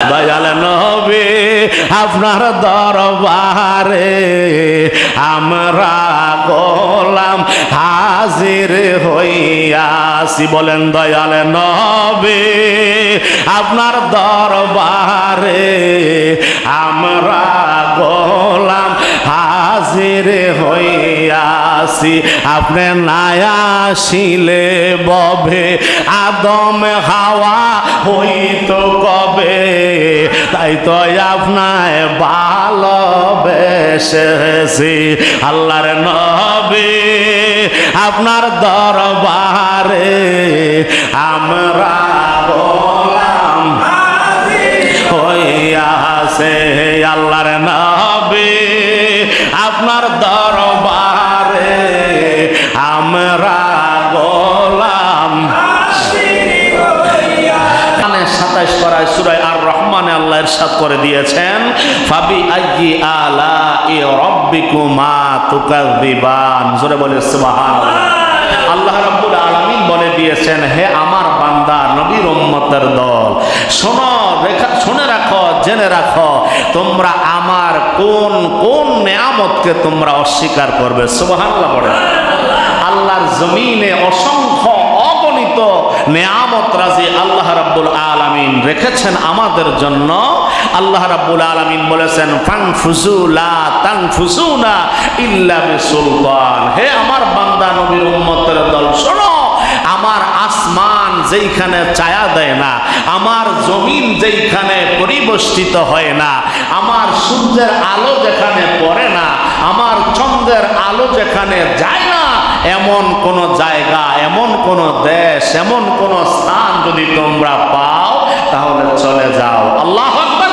দয়াল নবী আপনার দরবারে আমরা গোলাম হাজির হইয়াছি। বলেন দয়াল নবী আপনার দরবারে আমরা গোলাম হাজির হইয়াছি। আপনি না আসিলে ববে আদম হাওয়া হইতো কবে, তাই তো আপনায় ভালোবেসেছি। আল্লাহর নবী আপনার দরবারে আমরা গোলাম হইয়াছে। আল্লাহর নবী আপনার দরবারে আমরা গোলাম। 27 পারায় সূরা আর রহমানে আল্লাহ ইরশাদ করে দিয়েছেন, ফাবি আইয়ি আলাই রাব্বিকুমা তুকাযিবান। জোরে বলে সুবহানাল্লাহ। আল্লাহ রাব্বুল আলামিন বলে দিয়েছেন, হে আমার বান্দা নবীর উম্মতের দল, শুনে রাখো, জেনে রাখো, তোমরা আমার কোন কোন নেয়ামতকে তোমরা অস্বীকার করবে। সুবহানাল্লাহ বলে। আল্লাহর জমিনে অসংখ্য অগণিত নেয়ামত রাজি আল্লাহ রাব্বুল আলামিন রেখেছেন আমাদের জন্য। আল্লাহ রাব্বুল আলামিন বলেছেন, ফানফুসু লা তানফুসুনা ইল্লা বিসুলতান। হে আমার বান্দা নবীর উম্মতের দল, শোনো, আমার আসমান যেইখানে ছায়া দেয় না, আমার জমিন যেইখানে পরিবেষ্টিত হয় না, আমার সূর্যের আলো যেখানে পড়ে না, আমার চন্দ্রের আলো যেখানে যায় না, এমন কোন জায়গা, এমন কোন দেশ, এমন কোন স্থান যদি তোমরা পাও তাহলে চলে যাও। আল্লাহু আকবার।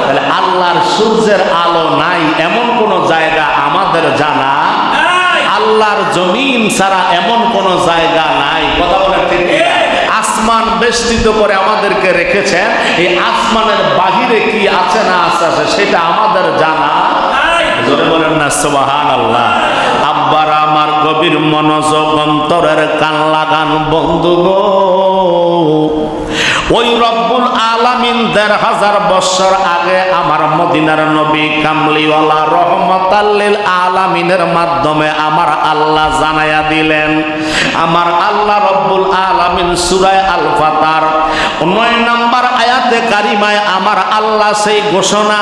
তাহলে আল্লাহর সূর্যের আলো নাই এমন কোন জায়গা আমাদের জানা, আল্লাহর জমিন ছাড়া এমন কোন জায়গা নাই। কথা বলে ঠিক? আসমান বেষ্টিত করে আমাদেরকে রেখেছেন, এই আসমানের বাহিরে কি আছে না আছে সেটা আমাদের জানা। জোরে বলেন না সুবহানাল্লাহ। আব্বার আমার গভীর মনোযোগ অন্তরের কান লাগান বন্ধু গো। ওই রব্বুল আলামিন ১৫০০ বছর আগে আমার মদিনার নবী কামলিওয়ালা রহমাতাল লিল আলামিনের মাধ্যমে আমার আল্লাহ জানায়া দিলেন। আমার আল্লাহ রব্বুল আলামিন সূরা আল ফাতর ৯ নম্বর আয়াতে কারিমায় আমার আল্লাহ সেই ঘোষণা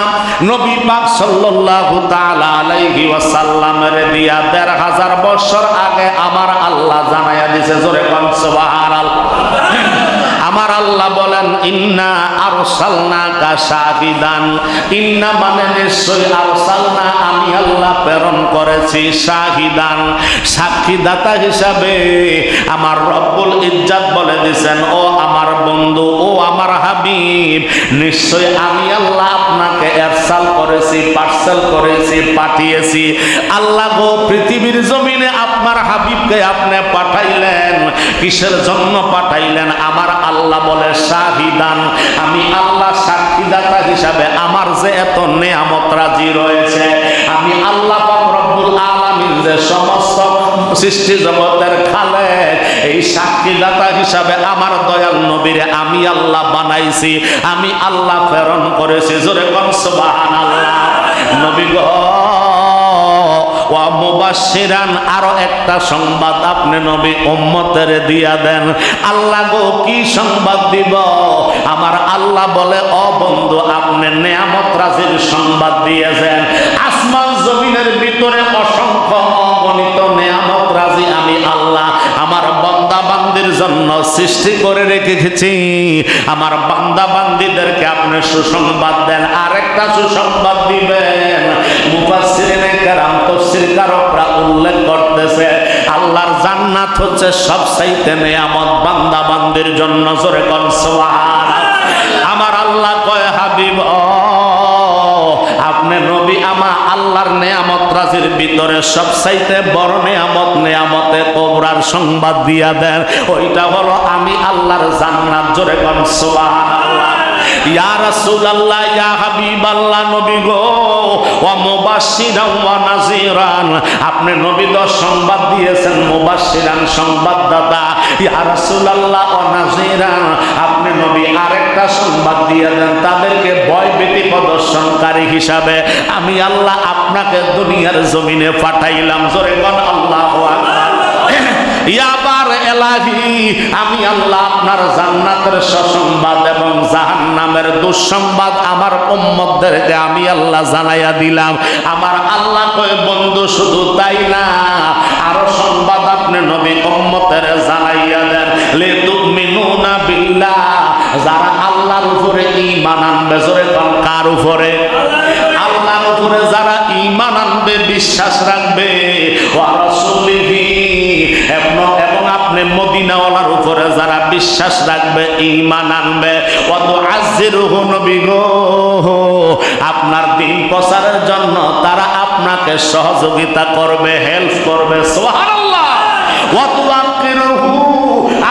নবী পাক সাল্লাল্লাহু তাআলা আলাইহি ওয়াসাল্লামের দিয়া ১৫০০ বছর আগে আমার আল্লাহ জানায়া দিয়েছে। জোরে কোন সুবহানাল্লাহ। আমার আল্লাহ বলেন, ইন্না আরসালনাকা শাহিদান। ইন্না মানে নিশ্চয়, আরসালনা আমি আল্লাহ প্রেরণ করেছি, শাহিদান সাক্ষীদাতা হিসাবে। আমার রব্বুল ইজ্জত বলে দিয়েছেন, ও আমার বন্ধু, ও আমার হাবিব, নিশ্চয় আমি আল্লাহ আপনাকে ইরসাল করেছি, পার্সেল করেছি, পাঠিয়েছি। আল্লাহ গো, পৃথিবীর জমিনে আপনার হাবিবকে আপনি পাঠাইলেন, কিসের জন্য পাঠাইলেন? আমার আল্লাহ বলে শাহিদান, আমি আল্লাহ সাক্ষীদাতা হিসাবে আমার যে এত নেয়ামত রাজি রয়েছে, আমি আল্লাহ পাক রব্বুল আলামিন যে সমস্ত সৃষ্টি জগতের খালেক, এই সাক্ষীদাতা হিসাবে আমার দয়াল নবীরে আমি আল্লাহ বানাইছি, আমি আল্লাহ প্রেরণ করেছি। জোরে কোন সুবহানাল্লাহ। নবী গো, ওয়া মুবাশশিরান, আরো একটা সংবাদ আপনি নবী উম্মতের দিয়া দেন। আল্লাহ গো, কি সংবাদ দিব? আমার আল্লাহ বলে, ও বন্ধু, আপনি নেয়ামত রাজির সংবাদ দিয়েছেন। আসমান জমিনের ভিতরে অসংখ্য অগণিত নেয়ামত রাজি আমি আল্লাহ আমার বান্দা বান্দির জন্য সৃষ্টি করে রেখেছি। আমার বান্দা বান্দিদেরকে আপনি সুসংবাদ দেন। আরেকটা সুসংবাদ দিবেন। মুফাসসিরিনে কেরাম, তাফসীরকারকরা উল্লেখ করতেছে, আল্লাহর জান্নাত হচ্ছে সবচাইতে নেয়ামত বান্দা বান্দির জন্য। জোরে কোন সুবহানাল্লাহ। আমার আল্লাহ কয়, হাবিব, আপনি নবী আমার আল্লাহর নেয়ামত রাজির ভিতরে সবচাইতে বড় নেয়ামত, নেয়ামতে কুবরার সংবাদ দিয়া দেন। ওইটা হলো আমি আল্লাহর জান্নাত। জোরে কোন সুবহানাল্লাহ। ইয়া রাসূলুল্লাহ, ইয়া হাবিবাল্লাহ, নবী গো, ওয়া মুবাশশিরান ওয়া নাযীরান, আপনি নবী তো সংবাদ দিয়েছেন, মুবাশশিরান সংবাদদাতা। ইয়া রাসূলুল্লাহ ওয়া নাযীরান, আপনি নবী আরেকটা সংবাদ দিয়ে দেন, তাদেরকে ভয়ভীতি প্রদর্শনকারী হিসাবে আমি আল্লাহ আপনাকে দুনিয়ার জমিনে পাঠাইলাম। জোরে বল আল্লাহু আকবার। ইয়াবার এলাহি, আমি আল্লাহ আপনার জান্নাতের সুসংবাদ এবং জাহান্নামের দুঃসংবাদ আমার উম্মতদেরকে আমি আল্লাহ জানাইয়া দিলাম। আমার আল্লাহ কয় বন্ধু শুধু তাই না, আরো সংবাদ আপনি নবী উম্মতের জানাইয়া দেন। লিতুমিনুনা বিল্লাহ, যারা আল্লাহর উপরে ঈমান আনবে, জোরে বল কার উপরে? আল্লাহর উপরে যারা ঈমান আনবে, বিশ্বাস রাখবে, ওয়া রাসূলিহি, এবং আপনি মদিনাওয়ালার উপরে যারা বিশ্বাস রাখবে, ঈমান আনবে, ওয়া তুআজ্জিরুহু, নবী গো, আপনার দ্বীন প্রচারের জন্য তারা আপনাকে সহযোগিতা করবে, হেল্প করবে। সুবহানাল্লাহ। ওয়া তুআক্কিরুহু,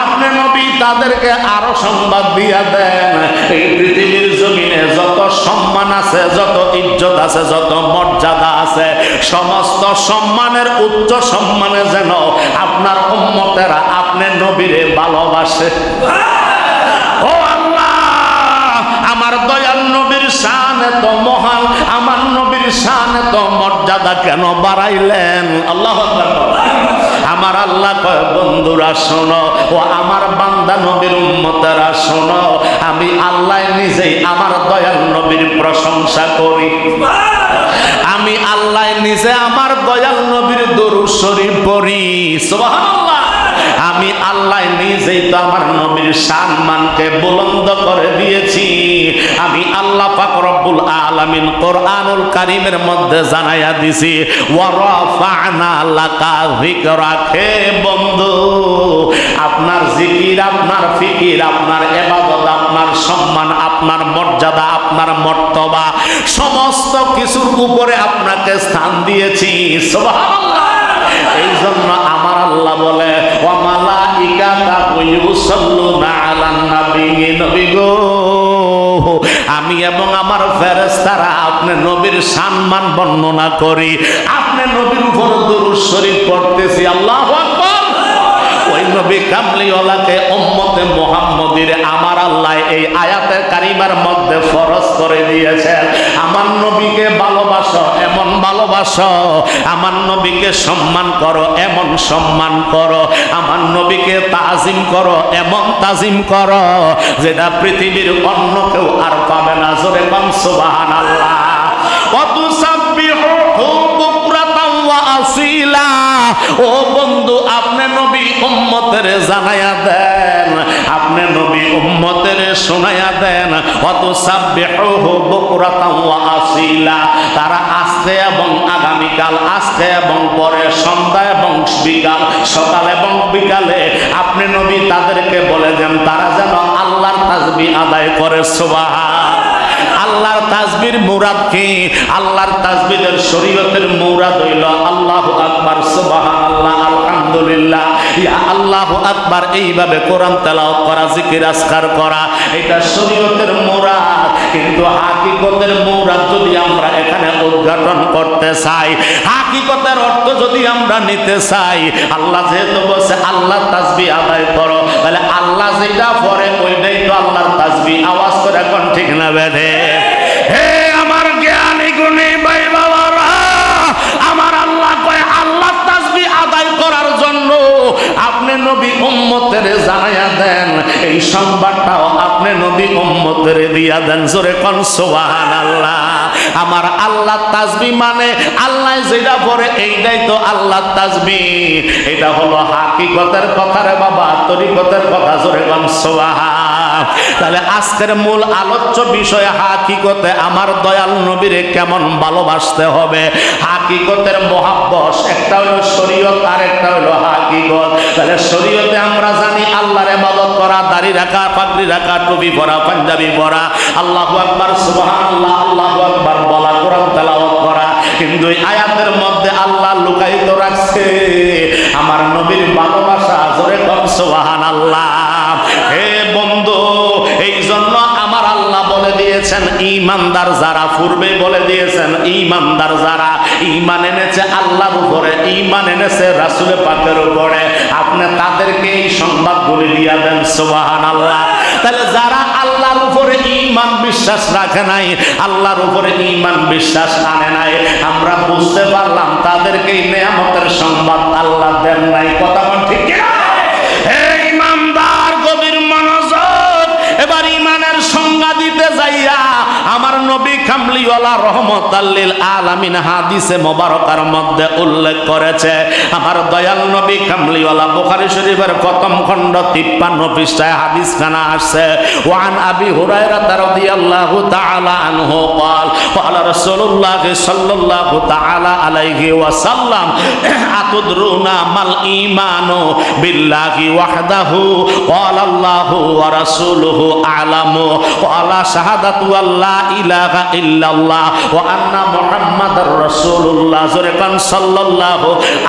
আপনি নবী তাদেরকে আরো সংবাদ দিয়া দেন, এই পৃথিবীর জমিনে যত সম্মান আছে, যত ইজ্জত আছে, যত মর্যাদা আছে, সমস্ত সম্মানের উচ্চ সম্মানে যেন আপনার উম্মতেরা আপনি নবীরে ভালোবাসে। ও আল্লাহ, আমার দয়াল নবীর শান এত মহান, আমার নবীর শান এত মর্যাদা কেন বাড়াইলেন? আল্লাহু আকবার। আমার আল্লাহ কয় বন্ধুরা শোনো, ও আমার বান্দা নবীর উম্মতেরা শোনো, আমি আল্লাহ নিজেই আমার দয়াল নবীর প্রশংসা করি। আমি আল্লাহ নিজে আমার দয়াল নবীর দরুদ শরীফ পড়ি। সুবহানাল্লাহ। আমি আল্লাহ নিজেই তো আমার নবীর সম্মানকে বুলন্দ করে দিয়েছি। আমি আল্লাহ পাক রব্বুল আলামিন কোরআনুল কারীমের মধ্যে জানাইয়া দিছি, ওয়া রাফা'না লাকা যিকরাক। হে বন্ধু, আপনার জিকির, আপনার ফিকির, আপনার ইবাদত, আপনার সম্মান, আপনার মর্যাদা, আপনার মর্তবা, সমস্ত কিছুর উপরে আপনাকে স্থান দিয়েছি। সুবহানাল্লাহ। এই জন্য আমার আল্লাহ বলে, ওয়া মালাইকাতু ইউসাল্লুনা আলান নবী, নবী গো, আমি এবং আমার ফেরেশতারা আপনি নবীর সম্মান বর্ণনা করি, আপনি নবীর উপর দরুদ শরীফ পড়তেছি। আল্লাহু আকবার। ওই নবী কামলিওয়ালাকে উম্মতে মুহাম্মদীর আমার আল্লাহ এই আয়াতে কারিমার মধ্যে ফরজ করে দিয়েছেন, আমার নবীকে ভালোবাসো, এমন ভালোবাসো, আমার নবীকে সম্মান করো, এমন সম্মান করো, আমার নবীকে তাজিম করো, এমন তাজিম করো, যেটা পৃথিবীর অন্য কেউ আর পাবে না। জোরে বল সুবহানাল্লাহ। ওয়াতুসাব্বিহুহু বুকরাতাও ওয়া আসীলা। ও বন্ধু, আপনি নবী উম্মতের জানায়া দেন, আপনি নবী উম্মতের শোনায়া দেন, ওয়াতুসাব্বিহুহু বুকরাতাও ওয়া আসীলা। তারা আজকে এবং আগামীকাল, আজকে এবং পরে, সন্ধ্যা এবং বিকাল, সকাল এবং বিকালে আপনি নবী তাদেরকে বলে দেন, তারা যেন আল্লাহর তাসবিহ আদায় করে। সুবহান। আল্লাহর তাসবির মুরাদ কি? আল্লাহর তাসবিহের শরীয়তের মুরাদ হইল আল্লাহু আকবার, সুবহানাল্লাহ, আলহামদুলিল্লাহ, ইয়া আল্লাহু আকবার। এইভাবে কোরআন তেলাওয়াত করা, জিকির আজকার করা, এটা শরীয়তের মুরাদ। কিন্তু হাকিকতের মুরাদ যদি আমরা এখানে উদ্ঘাটন করতে চাই, হাকিকতের অর্থ যদি আমরা নিতে চাই, আল্লাহ যেহেতু বলছে আল্লাহর তাসবিহ আদায় করো, তাহলে আল্লাহ যেটা পড়ে ওইটাই তো আল্লাহর তাসবিহ। আওয়াজ করে এখন ঠিক না বেঠে? হে আমার জ্ঞানী গুণী ভাই বাবারা, আমার আল্লাহ কয় আল্লাহর তাসবিহ আদায় করার জন্য আপনি নবী উম্মতের জানাইয়া দেন, এই সংবাদটাও আপনি নবী উম্মতের দিয়া দেন। জোরে কোন সুবহানাল্লাহ। আমার আল্লাহ তাসবিহ মানে আল্লাহ যেটা পড়ে এইটাই তো আল্লাহ তাসবিহ। এটা হলো হাকিকতের কথা রে বাবা, তরিকতের কথা। জোরে কোন সুবহান। তাহলে আজকের মূল আলোচ্য বিষয় হাকিকতে আমার দয়াল নবীরে কেমন ভালোবাসতে হবে। হাকিকতের মহাব্বত একটা হলো শরীয়ত, আর একটা হলো হাকিকত। তাহলে শরীয়তে আমরা জানি আল্লাহর ইবাদত করা, দাড়ি রাখা, পাগড়ি রাখা, টুপি পরা, পাঞ্জাবি পরা, আল্লাহু আকবার, সুবহানাল্লাহ, আল্লাহু আকবার বলা, কোরআন তেলাওয়াত করা। কিন্তু এই আয়াতের মধ্যে আল্লাহ লুকায়িত রাখছে আমার নবীর ভালোবাসা। জোরে কোন সুবহানাল্লাহ। হে বন্ধু, এই জন্য আমার আল্লাহ বলে দিয়েছেন ঈমানদার যারা, পূর্বে বলে দিয়েছেন ঈমানদার যারা ঈমান এনেছে আল্লাহর উপরে, ঈমান এনেছে রাসূল পাকের উপরে, আপনি তাদেরকে এই সংবাদগুলি দিয়া দেন। সুবহানাল্লাহ। তাহলে যারা আল্লাহর উপরে ঈমান বিশ্বাস রাখে নাই, আল্লাহর উপরে ঈমান বিশ্বাস আনে নাই, আমরা বুঝতে পারলাম তাদেরকে নেয়ামতের সংবাদ আল্লাহ দেন নাই। কথা বল ঠিক কিনা? হে ঈমানদার, গভীর মনোযোগ। এবার ঈমানের সংজ্ঞা দিতে যাইয়া আমার নবী কামলিওয়ালা রহমাতাল লিল আলামিন হাদিসে মোবারকার মধ্যে উল্লেখ করেছে, আমার দয়াল নবী কামলিওয়ালা বুখারী শরীফের প্রথম খণ্ড 53 পৃষ্ঠায় হাদিসখানা আসছে। ওয়ান আবি হুরায়রা রাদিয়াল্লাহু তাআলা আনহু قال قال رسول الله صلى الله تعالى عليه وسلم أتدرون ما الإيمان بالله وحده قال الله ورسوله أعلم قال شهادة أن لا إله إلا الله وأن محمد رسول الله صلى الله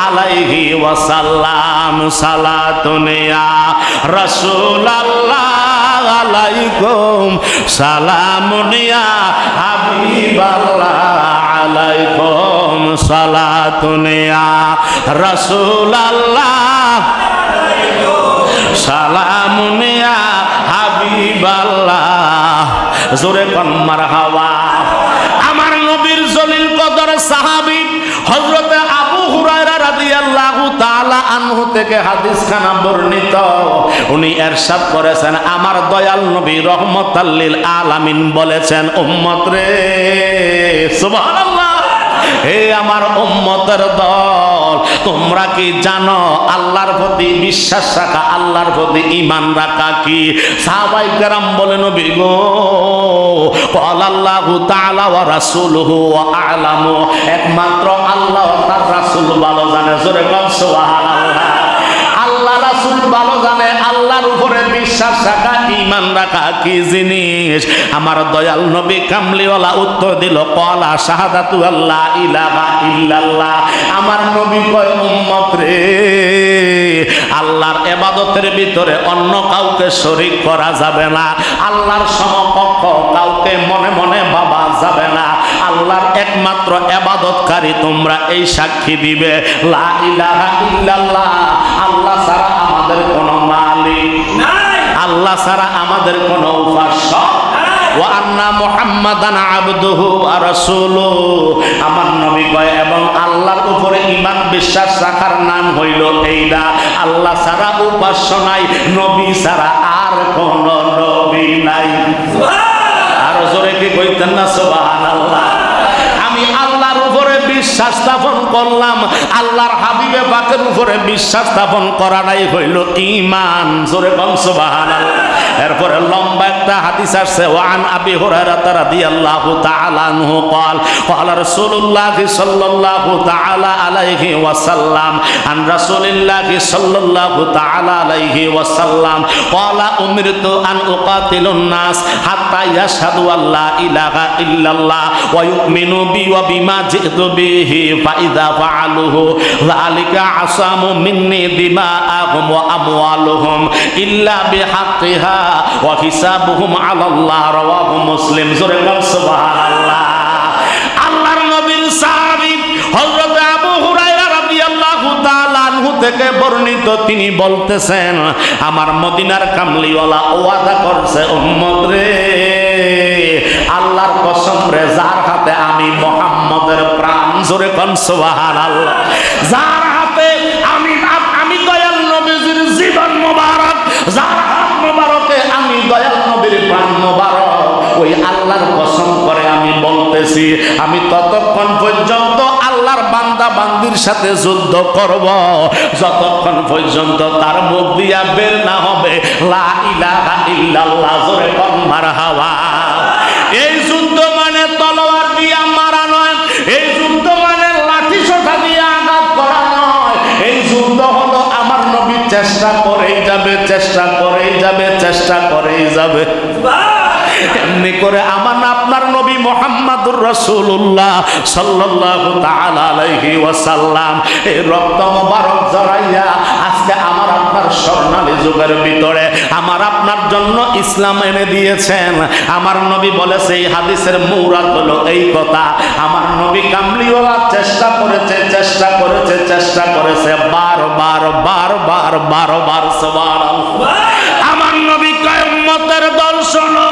عليه وسلم صلاة يا رسول الله عليكم سلام يا حبيب الله عليكم صلاة يا رسول الله সালাম ইয়া হাবিবাল্লাহ। জোরে কোন মারহাবা। আমার নবীর জলিল কদর সাহাবী হযরতে আবু হুরায়রা রাদিয়াল্লাহু তাআলা আনহু থেকে হাদিসখানা বর্ণিত। উনি ইরশাদ করেছেন, আমার দয়াল নবী রহমাতাল লিল আলামিন বলেছেন, উম্মত রে, সুবহানাল্লাহ, হে আমার উম্মতের দল, তোমরা কি জানো আল্লাহর প্রতি বিশ্বাস রাখা, আল্লাহর প্রতি ঈমান রাখা কি? সাহাবায়ে কেরাম বলে, নবী গো, আল্লাহু তাআলা ওয়া রাসূলুহু আ'লামু, একমাত্র আল্লাহ ও তার রাসূল ভালো জানে। জোরে বল সুবহানাল্লাহ। আল্লাহ রাসূল ভালো জানে আল্লাহর উপরে বিশ্বাস রাখা, ঈমান রাখা কি জিনিস। আমার দয়াল নবী কামলিওয়ালা উত্তর দিল, ক্বালা শাহাদাতু আল্লা ইলাহা ইল্লাল্লাহ। আমার নবী কয়, উম্মত রে, আল্লাহর ইবাদতের ভিতরে অন্য কাউকে শরীক করা যাবে না, আল্লাহর সমকক্ষ কাউকে মনে মনে ভাবা যাবে না, আল্লাহর একমাত্র ইবাদতকারী তোমরা এই সাক্ষী দিবে, লা ইলাহা ইল্লাল্লাহ, আল্লাহ ছাড়া আমাদের কোনো মালিক নাই, আল্লাহ ছাড়া আমাদের কোনো উপাস্য ওয়া আন্না মুহাম্মাদান আবদুহু ওয়া রাসূলুহু। আমার নবী কয়, এবং আল্লাহর উপরে ঈমান বিশ্বাস রাখার নাম হইল এইটা, আল্লাহ ছাড়া উপাস্য নাই, নবী ছাড়া আর কোন নবী নাই। আর জোরে কি কইতেন না সুবহানাল্লাহ? আমি আল্লাহর উপরে বিশ্বাস স্থাপন করলাম, আল্লাহর হাবিবে পাকের উপরে বিশ্বাস স্থাপন করাটাই হইল ঈমান। জোরে বল সুবহানাল্লাহ। এরপরে লম্বা একটা হাদিস আসছে, ওয়ান আবি হুরায়রা রাদিয়াল্লাহু তাআলা আনহু قال قال رسول الله صلى الله تعالى عليه وسلم عن رسول الله صلى الله تعالى عليه وسلم قال أمرت أن أقاتل الناس حتى يشهدوا أن لا إله إلا الله ويؤمنوا بي وبما جئت به فإذا فعلوه ذلك عصام مني دماءهم وأموالهم إلا بحقها وحسابهم على الله رواه مسلم। জোরে বল সুবহানাল্লাহ। আল্লাহর নবীর সাহাবী হযরত আবু হুরায়রা রাদিয়াল্লাহু তাআলা আনহু থেকে বর্ণিত, তিনি বলতেছেন, আমার মদিনার কামলিওয়ালা ওয়াদা করছে, উম্মত রে, আল্লাহর কসম রে, যার হাতে আমি মুহাম্মদের প্রাণ, জোরে কোন সুবহানাল্লাহ, যার হাতে আমি দয়াল নবীর জীবন মোবারক, যার হাত মোবারকে আমি দয়াল নবীর প্রাণ মোবারক, ওই আল্লাহর কসম করে আমি বলতেছি, আমি ততক্ষণ পর্যন্ত আল্লাহর বান্দা বান্দির সাথে যুদ্ধ করব যতক্ষণ পর্যন্ত তার মুখ দিয়া বের না হবে লা ইলাহা ইল্লাল্লাহ। জোরে কোন মারহাবা। এই যুদ্ধ মানে তলোয়ার দিয়া মারা নয়, এই যুদ্ধ মানে লাঠি সোঁটা দিয়ে আঘাত করা নয়, এই যুদ্ধ হলো আমার নবী চেষ্টা করেই যাবে, চেষ্টা করেই যাবে, চেষ্টা করেই যাবে। এমনি করে আমার আপনার নবী মুহাম্মাদুর রাসূলুল্লাহ সাল্লাল্লাহু তাআলা আলাইহি ওয়াসাল্লাম এই রক্ত মোবারক জড়াইয়া আজকে আমার আপনার স্বর্ণালী যুগের ভিতরে আমার আপনার জন্য ইসলাম এনে দিয়েছেন। আমার নবী বলেছে, এই হাদিসের মূরাদ হলো এই কথা, আমার নবী কামলিওয়ালা চেষ্টা করেছে বারবার সুবহানাল্লাহ। আমার নবী কয় উম্মতের দল শোনো,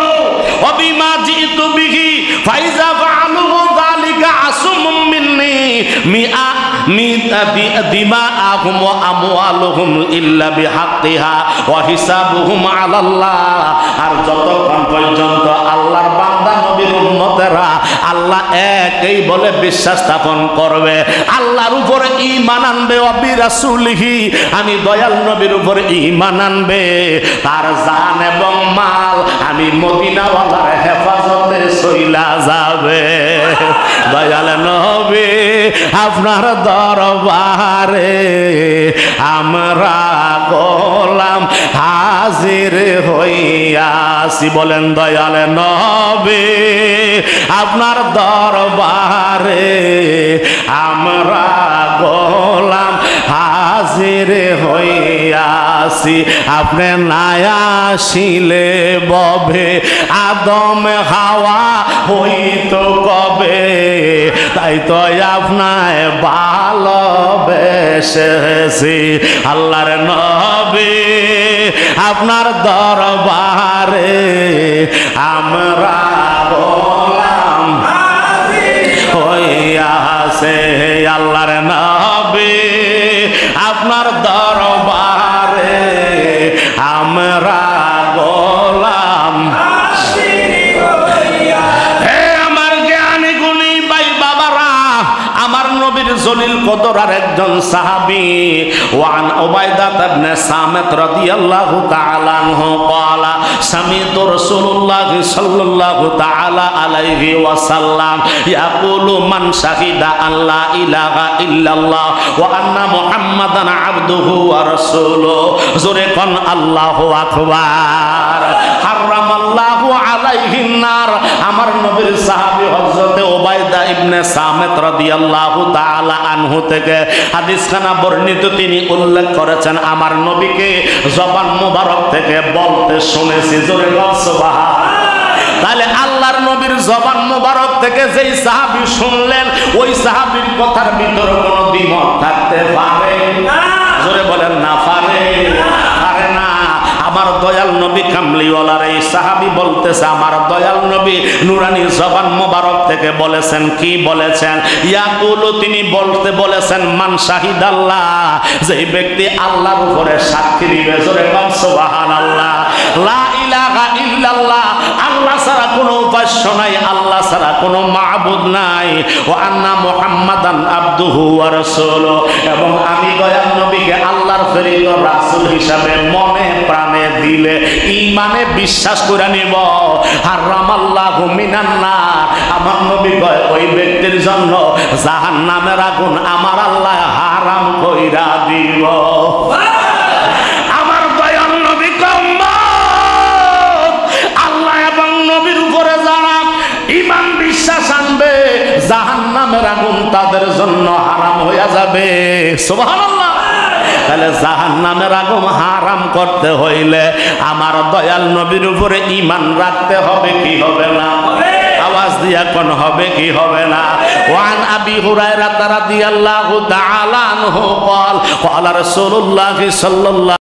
অবিমা জিতু বিহি ফাইজা ফাআলু যালিকা আসুমুম মিন্নি দিমাআহুম ওয়া আমওয়ালুহুম ইল্লা বিহাক্কিহা ওয়া হিসাবুহুম আলাল্লাহ। আর যতক্ষণ পর্যন্ত আল্লাহর বান্দা নবীর উম্মতেরা আল্লাহ একই বলে বিশ্বাস স্থাপন করবে, আল্লাহর উপরে ঈমান আনবে, ওয়া বিরাসূলিহি আমি দয়াল নবীর উপরে ঈমান আনবে, তার জান এবং মাল আমি মদিনাওয়ালার হেফাজতে চইলা যাবে। দয়াল নবী আপনার দরবারে আমরা গোলাম হাজির হইয়াছি। বলেন দয়াল নবী আপনার দরবারে আমরা গোলাম হাজির হইয়াছি। আপনি না আসিলে ববে আদম হাওয়া হইতো কবে, তাই তো আপনায় ভালোবেসেছি। আল্লাহর নবী আপনার দরবারে আমরা গোলাম হইয়াছে। আল্লাহর নবী আপনার দরবারে আমরা গোলাম। হে আমার জ্ঞানী গুণী ভাই বাবারা, আমার নবীর জলিল কদর আর একজন সাহাবী ওয়ান উবাইদা ইবনে সামিত রাদিয়াল্লাহু তাআলা আনহু قال سمعت رسول الله صلى الله تعالى عليه وسلم يقول من شهد أن لا إله إلا الله وأن محمدا عبده ورسوله زرقا الله أكبر حرم الله عليه النار। আমার নবীর সাহাবী হযরত উবাইদা ইবনে সামিত রাদিয়াল্লাহু তাআলা আনহু থেকে হাদিসখানা বর্ণিত, তিনি উল্লেখ করেছেন আমার নবীকে জবান মুবারক থেকে বলতে শুনেছি। জোরে বল সুবহানাল্লাহ। তাহলে আল্লাহর নবীর জবান মুবারক থেকে যেই সাহাবী শুনলেন, ওই সাহাবীর কথার ভিতরে কোনো দ্বিমত থাকতে পারে না। জোরে বলেন না পারে না। আমার দয়াল নবী কামলিওয়ালার এই সাহাবী বলতেছে, আমার দয়াল নবী নুরানি জবান মোবারক থেকে বলেছেন, কি বলেছেন? ইয়াকুলু তিনি বলেছেন মান শাহিদাল্লাহ, যেই ব্যক্তি আল্লাহর উপরে সাক্ষী দিবে, জোরে বল সুবহানাল্লাহ, লা ইলাহা ইল্লাল্লাহ, আল্লাহ ছাড়া কোনো উপাস্য নাই, আল্লাহ ছাড়া কোনো মাবুদ নাই, ওয়া আন্না মুহাম্মাদান আবদুহু ওয়া রাসূলুহু, এবং আমি দয়াল নবীকে আল্লাহর প্রেরিত রাসূল হিসাবে মনে প্রাণে দিলে ঈমানে বিশ্বাস করে নিব। হারামাল্লাহু মিনান নার, আমার নবী কয় ওই ব্যক্তির জন্য জাহান্নামের আগুন আমার আল্লাহ হারাম কইরা দিব। আমার দয়াল নবী কয় আল্লাহ এবং নবীর উপরে যারা ঈমান বিশ্বাস আনবে, জাহান্নামের আগুন তাদের জন্য হারাম হয়ে যাবে। সুবহানাল্লাহ। তাহলে জাহান্নামের আগুন হারাম করতে হইলে আমার দয়াল নবীর উপরে ঈমান রাখতে হবে কি হবে না? আওয়াজ দিয়া কোন হবে কি হবে না? ওয়ান আবি হুরায়রা রাদিয়াল্লাহু তাআলা আনহু قال قال رسول الله صلى الله